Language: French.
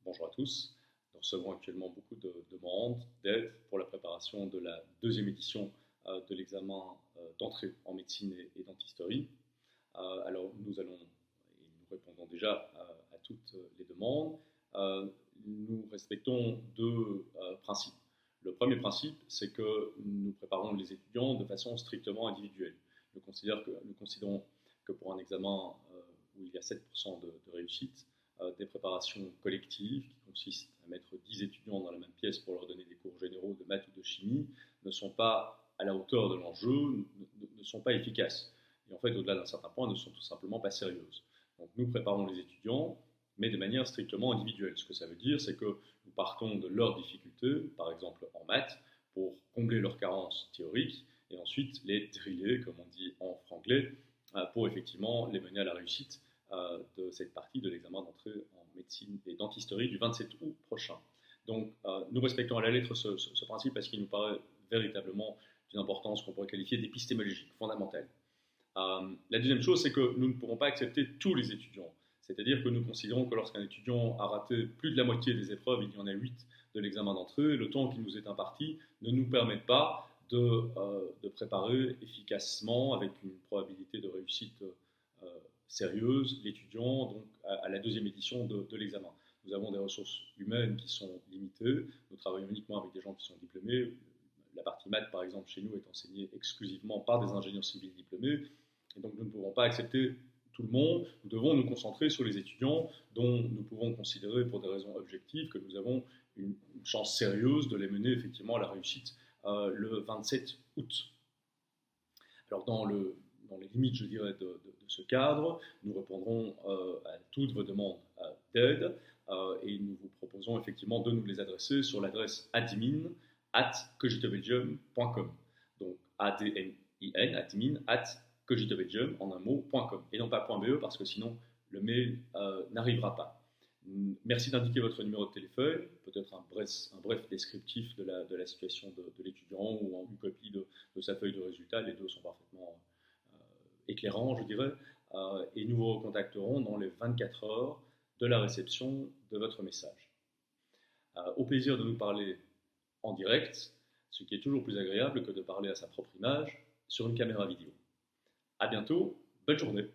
Bonjour à tous. Nous recevons actuellement beaucoup de demandes d'aide pour la préparation de la deuxième édition de l'examen d'entrée en médecine et dentisterie. Alors nous allons, et nous répondons déjà à toutes les demandes. Nous respectons deux principes. Le premier principe, c'est que nous préparons les étudiants de façon strictement individuelle. Nous considérons que pour un examen où il y a 7% de réussite, des préparations collectives qui consistent à mettre 10 étudiants dans la même pièce pour leur donner des cours généraux de maths ou de chimie ne sont pas à la hauteur de l'enjeu, ne sont pas efficaces. Et en fait, au-delà d'un certain point, ne sont tout simplement pas sérieuses. Donc nous préparons les étudiants, mais de manière strictement individuelle. Ce que ça veut dire, c'est que nous partons de leurs difficultés, par exemple en maths, pour combler leurs carences théoriques, et ensuite les driller, comme on dit en franglais, pour effectivement les mener à la réussite de cette partie de l'examen d'entrée en médecine et dentisterie du 27 août prochain. Donc nous respectons à la lettre ce principe parce qu'il nous paraît véritablement d'une importance qu'on pourrait qualifier d'épistémologique, fondamentale. La deuxième chose, c'est que nous ne pourrons pas accepter tous les étudiants. C'est-à-dire que nous considérons que lorsqu'un étudiant a raté plus de la moitié des épreuves, il y en a 8 de l'examen d'entrée, le temps qui nous est imparti ne nous permet pas de préparer efficacement, avec une probabilité de réussite sérieuse, l'étudiant donc à la deuxième édition de l'examen. Nous avons des ressources humaines qui sont limitées, nous travaillons uniquement avec des gens qui sont diplômés. La partie maths, par exemple, chez nous est enseignée exclusivement par des ingénieurs civils diplômés, et donc nous ne pouvons pas accepter tout le monde. Nous devons nous concentrer sur les étudiants dont nous pouvons considérer, pour des raisons objectives, que nous avons une chance sérieuse de les mener effectivement à la réussite le 27 août. Alors dans les limites, je dirais, de ce cadre, nous répondrons à toutes vos demandes d'aide et nous vous proposons effectivement de nous les adresser sur l'adresse admin@cogitobelgium.com. Donc admin, admin@cogitobelgium en un mot.com et non pas .be parce que sinon le mail n'arrivera pas. Merci d'indiquer votre numéro de téléphone, peut-être un bref descriptif de la situation de l'étudiant ou une copie de sa feuille de résultat. Les deux sont parfaitement éclairants, je dirais, et nous vous recontacterons dans les 24 heures de la réception de votre message. Au plaisir de nous parler en direct, ce qui est toujours plus agréable que de parler à sa propre image sur une caméra vidéo. À bientôt, bonne journée.